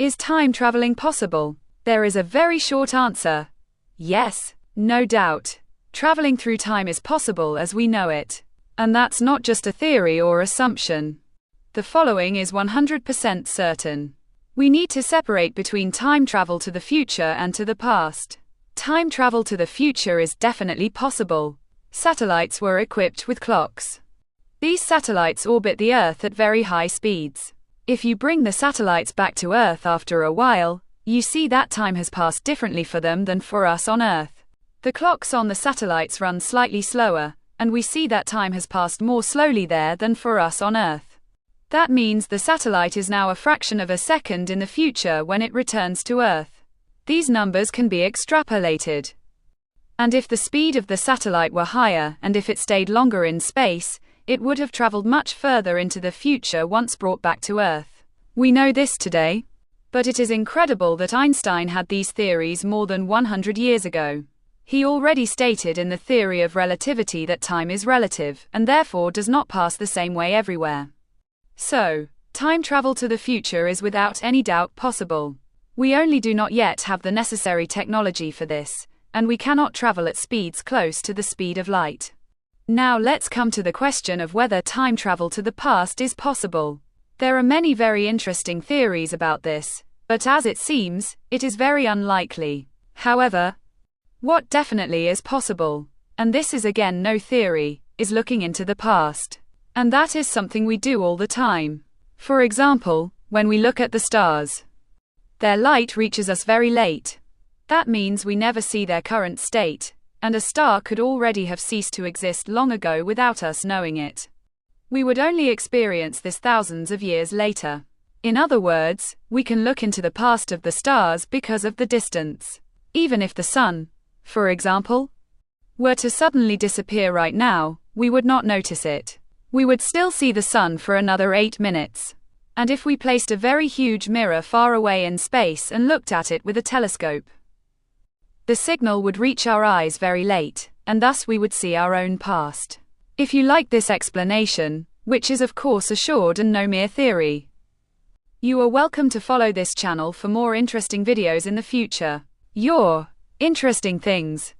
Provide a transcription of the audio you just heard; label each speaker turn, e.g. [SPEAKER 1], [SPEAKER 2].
[SPEAKER 1] Is time traveling possible? There is a very short answer. Yes, no doubt. Traveling through time is possible as we know it. And that's not just a theory or assumption. The following is 100% certain. We need to separate between time travel to the future and to the past. Time travel to the future is definitely possible. Satellites were equipped with clocks. These satellites orbit the Earth at very high speeds. If you bring the satellites back to Earth after a while, you see that time has passed differently for them than for us on Earth. The clocks on the satellites run slightly slower, and we see that time has passed more slowly there than for us on Earth. That means the satellite is now a fraction of a second in the future when it returns to Earth. These numbers can be extrapolated. And if the speed of the satellite were higher and if it stayed longer in space, it would have traveled much further into the future once brought back to Earth. We know this today. But it is incredible that Einstein had these theories more than 100 years ago. He already stated in the theory of relativity that time is relative, and therefore does not pass the same way everywhere. So, time travel to the future is without any doubt possible. We only do not yet have the necessary technology for this, and we cannot travel at speeds close to the speed of light. Now let's come to the question of whether time travel to the past is possible. There are many very interesting theories about this, but as it seems, it is very unlikely. However, what definitely is possible, and this is again no theory, is looking into the past. And that is something we do all the time. For example, when we look at the stars. Their light reaches us very late. That means we never see their current state, and a star could already have ceased to exist long ago without us knowing it. We would only experience this thousands of years later. In other words, we can look into the past of the stars because of the distance. Even if the sun, for example, were to suddenly disappear right now, we would not notice it. We would still see the sun for another 8 minutes. And if we placed a very huge mirror far away in space and looked at it with a telescope, the signal would reach our eyes very late, and thus we would see our own past. If you like this explanation, which is of course assured and no mere theory, you are welcome to follow this channel for more interesting videos in the future. Your interesting things.